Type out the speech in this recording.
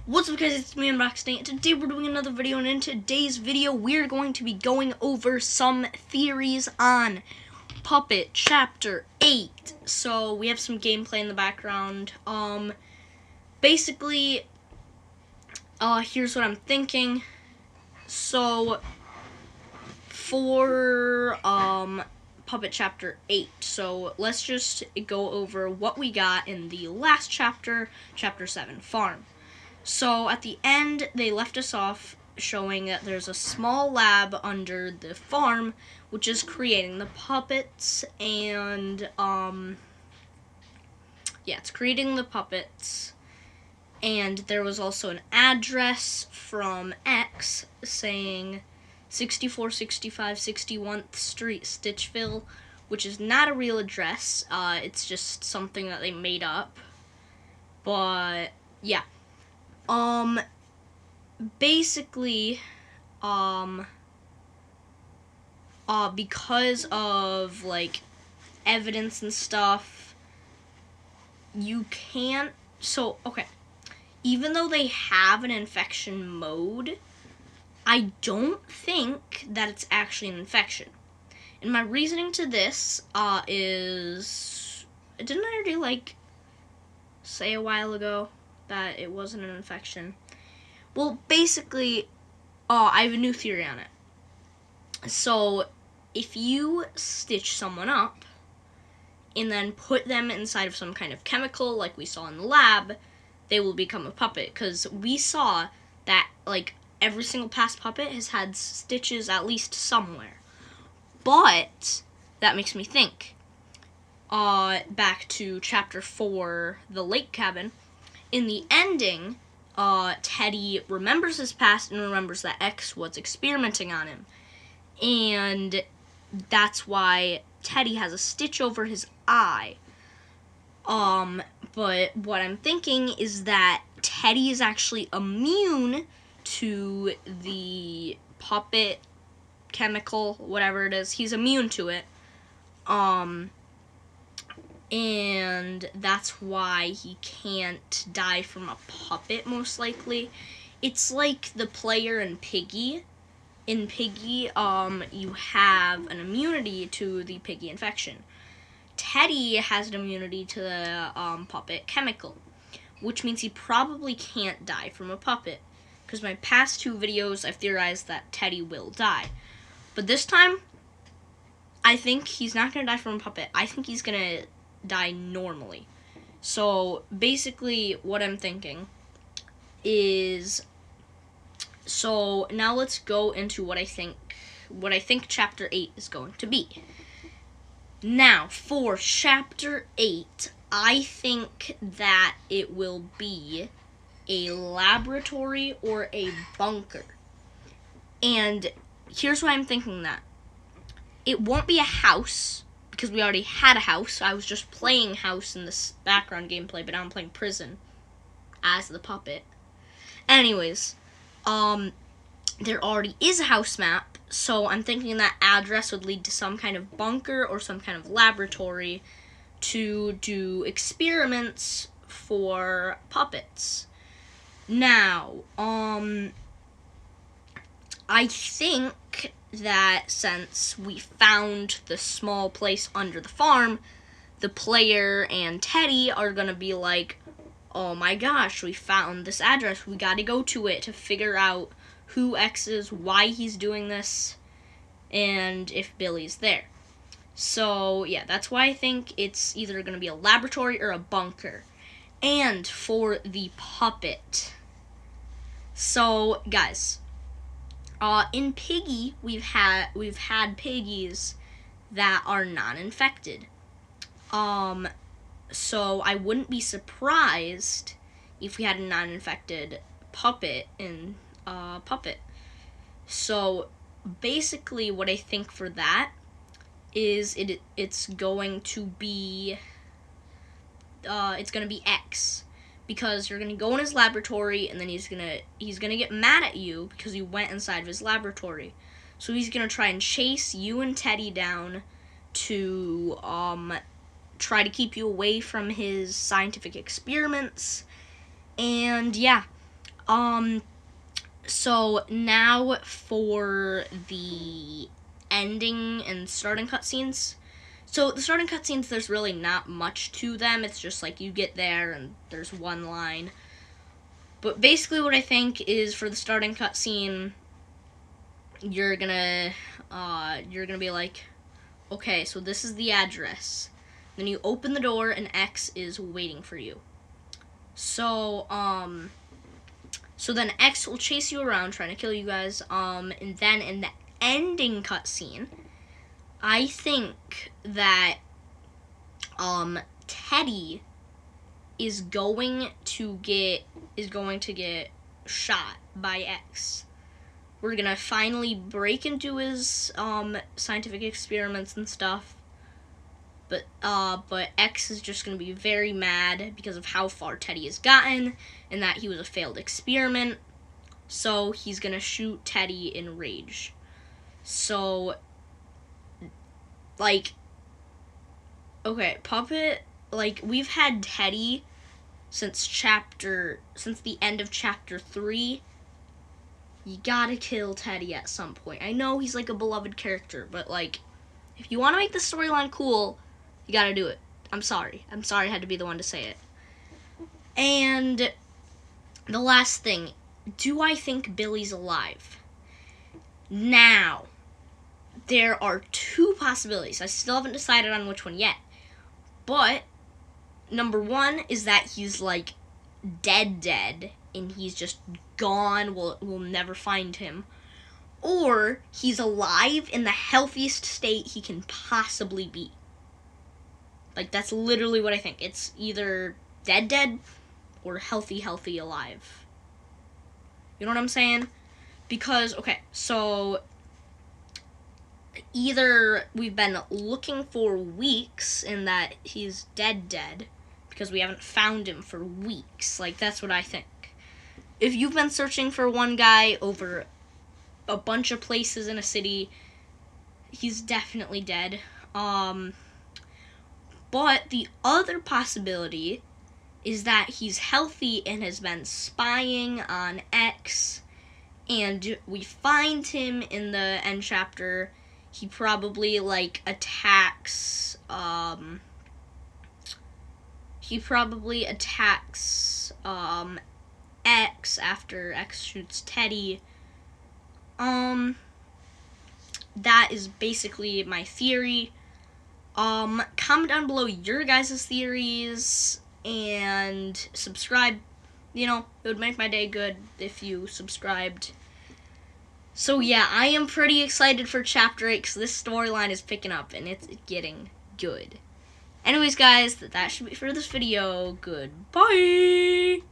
What's up guys, it's me, NBOXBanana, and today we're doing another video, and in today's video we're going to be going over some theories on Puppet Chapter 8. So we have some gameplay in the background. Basically, here's what I'm thinking. So, for, Puppet Chapter 8, so let's just go over what we got in the last chapter, Chapter 7, Farm. So at the end, they left us off showing that there's a small lab under the farm, which is creating the puppets, and, it's creating the puppets. And there was also an address from X saying 6465 61th Street, Stitchville, which is not a real address. It's just something that they made up. But, yeah. Basically, because of, like, evidence and stuff, you can't, okay, even though they have an infection mode, I don't think that it's actually an infection. And my reasoning to this, is, didn't I already, say a while ago that it wasn't an infection? Well, basically, I have a new theory on it. So, if you stitch someone up and then put them inside of some kind of chemical like we saw in the lab, they will become a puppet. Because we saw that, every single past puppet has had stitches at least somewhere. But that makes me think, back to Chapter 4, the lake cabin. In the ending, Teddy remembers his past and remembers that X was experimenting on him. And that's why Teddy has a stitch over his eye. But what I'm thinking is that Teddy is actually immune to the puppet chemical, whatever it is. He's immune to it. And that's why he can't die from a puppet, most likely. It's like the player in Piggy. In Piggy, you have an immunity to the Piggy infection. Teddy has an immunity to the puppet chemical, which means he probably can't die from a puppet. Because my past two videos, I've theorized that Teddy will die. But this time, I think he's not going to die from a puppet. I think he's going to die normally. So basically what I'm thinking is, so now let's go into what I think Chapter 8 is going to be. Now for Chapter 8, I think that it will be a laboratory or a bunker. And here's why I'm thinking that. It won't be a house, because we already had a house. I was just playing house in this background gameplay, but now I'm playing prison as the puppet. Anyways, there already is a house map, so I'm thinking that address would lead to some kind of bunker or some kind of laboratory to do experiments for puppets. Now, I think that since we found the small place under the farm, the player and Teddy are gonna be like, oh my gosh, we found this address, we gotta go to it to figure out who X is, why he's doing this, and if Billy's there. So, yeah, that's why I think it's either gonna be a laboratory or a bunker. And for the puppet. So, guys, in Piggy, we've had piggies that are non-infected. So I wouldn't be surprised if we had a non-infected puppet in Puppet. So basically, what I think for that is it's going to be X. Because you're gonna go in his laboratory, and then he's gonna get mad at you because you went inside of his laboratory. So he's gonna try and chase you and Teddy down to try to keep you away from his scientific experiments. And yeah, So now for the ending and starting cutscenes. So the starting cutscenes, there's really not much to them. It's just like you get there and there's one line. But basically what I think is for the starting cutscene, you're gonna be like, okay, so this is the address. Then you open the door and X is waiting for you. So then X will chase you around trying to kill you guys. And then in the ending cutscene, I think that Teddy is going to get shot by X. We're gonna finally break into his scientific experiments and stuff. But X is just gonna be very mad because of how far Teddy has gotten and that he was a failed experiment. So he's gonna shoot Teddy in rage. So, like, okay, Puppet, like, we've had Teddy since the end of chapter 3. You gotta kill Teddy at some point. I know he's like a beloved character, but like, if you want to make the storyline cool, you gotta do it. I'm sorry I had to be the one to say it. And the last thing, do I think Billy's alive? Now, there are 2 possibilities. I still haven't decided on which one yet. But number 1 is that he's like dead and he's just gone. We'll never find him. Or he's alive in the healthiest state he can possibly be. Like, that's literally what I think. It's either dead or healthy alive. You know what I'm saying? Because, okay, so either we've been looking for weeks in that he's dead because we haven't found him for weeks. Like, that's what I think. If you've been searching for one guy over a bunch of places in a city, he's definitely dead. But the other possibility is that he's healthy and has been spying on X, and we find him in the end chapter. He probably like attacks X after X shoots Teddy. That is basically my theory. Comment down below your guys' theories and subscribe. You know, it would make my day good if you subscribed. So yeah, I am pretty excited for Chapter 8 because this storyline is picking up and it's getting good. Anyways, guys, that should be for this video. Goodbye!